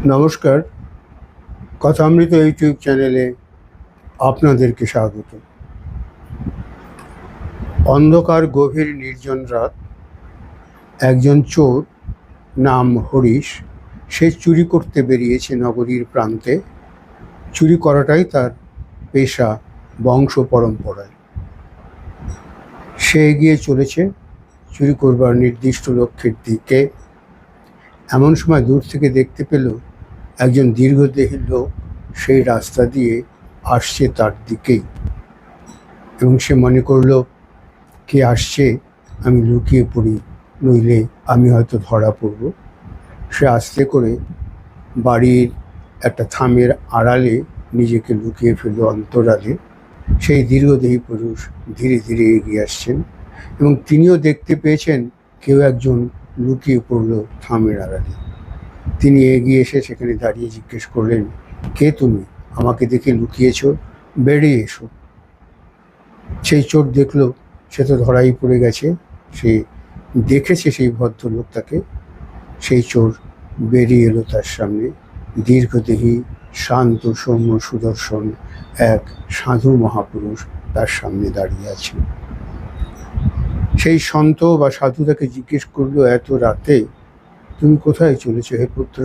নমস্কার, কথামৃত ইউটিউব চ্যানেলে আপনাদেরকে স্বাগত। অন্ধকার গভীর নির্জন রাত, একজন চোর নাম হরিশ, সে চুরি করতে বেরিয়েছে নগরীর প্রান্তে। চুরি করাটাই তার পেশা, বংশ পরম্পরায়। সে এগিয়ে চলেছে চুরি করবার নির্দিষ্ট লক্ষ্যের দিকে। এমন সময় দূর থেকে দেখতে পেল একজন দীর্ঘদেহী লোক সেই রাস্তা দিয়ে আসছে তার দিকেই, এবং সে মনে করল কে আসছে, আমি লুকিয়ে পড়ি, নইলে আমি হয়তো ধরা পড়ব। সে আস্তে করে বাড়ির একটা থামের আড়ালে নিজেকে লুকিয়ে ফেলল অন্তরালে। সেই দীর্ঘদেহী পুরুষ ধীরে ধীরে এগিয়ে আসছেন, এবং তিনিও দেখতে পেয়েছেন কেউ একজন লুকিয়ে পড়ল থামের আড়ালে। তিনি এগিয়ে এসে সেখানে দাঁড়িয়ে জিজ্ঞেস করলেন, কে তুমি? আমাকে দেখে লুকিয়েছ, বেরিয়ে এসো। সেই চোর দেখলো সে তো ধরাই পড়ে গেছে। সে দেখেছে সেই ভদ্রলোক তাকে। সেই চোর বেরিয়ে এলো তার সামনে। দীর্ঘদেহী, শান্ত, সৌম্য, সুদর্শন এক সাধু মহাপুরুষ তার সামনে দাঁড়িয়ে আছে। সেই সন্ত বা সাধু তাকে জিজ্ঞেস করলো, এত রাতে তুমি কোথায় চলেছো হে পুত্র?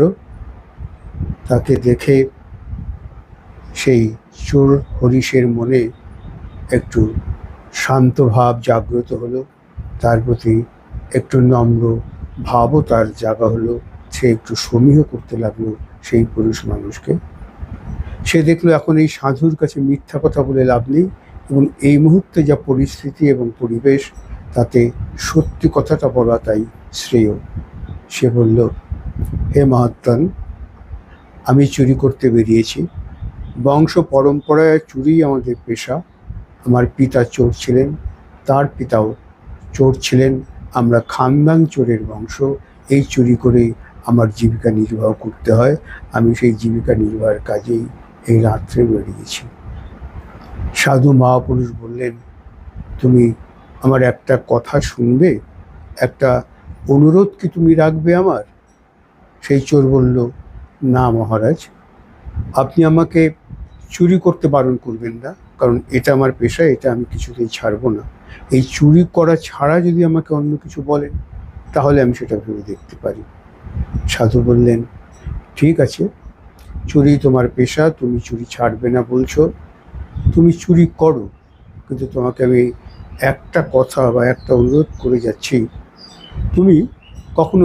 তাকে দেখে সেই চোর হরিশের মনে একটু শান্ত ভাব জাগ্রত হলো, তার প্রতি একটু নম্র ভাবও তার জাগা হলো। সে একটু সমীহ করতে লাগলো সেই পুরুষ মানুষকে। সে দেখলো এখন এই সাধুর কাছে মিথ্যা কথা বলে লাভ নেই, এবং এই মুহূর্তে যা পরিস্থিতি এবং পরিবেশ, তাতে সত্যি কথাটা বলা তাই শ্রেয়। সে বলল, হে মহাত্মান, আমি চুরি করতে বেরিয়েছি। বংশ পরম্পরায় চুরি আমাদের পেশা। আমার পিতা চোর ছিলেন, তার পিতাও চোর ছিলেন। আমরা খানদান চোরের বংশ। এই চুরি করেই আমার জীবিকা নির্বাহ করতে হয়। আমি সেই জীবিকা নির্বাহের কাজেই এই রাত্রে বেরিয়েছি। সাধু মহাপুরুষ বললেন, তুমি আমার একটা কথা শুনবে? একটা অনুরোধ কি তুমি রাখবে আমার? সেই চোর বলল, না মহারাজ, আপনি আমাকে চুরি করতে বারণ করবেন না, কারণ এটা আমার পেশা, এটা আমি কিছুতেই ছাড়বো না। এই চুরি করা ছাড়া যদি আমাকে অন্য কিছু বলেন, তাহলে আমি সেটা ভেবে দেখতে পারি। সাধু বললেন, ঠিক আছে, চুরি তোমার পেশা, তুমি চুরি ছাড়বে না বলছো, তুমি চুরি করো, কিন্তু তোমাকে আমি একটা কথা বা একটা অনুরোধ করে যাচ্ছি, তুমি কখনো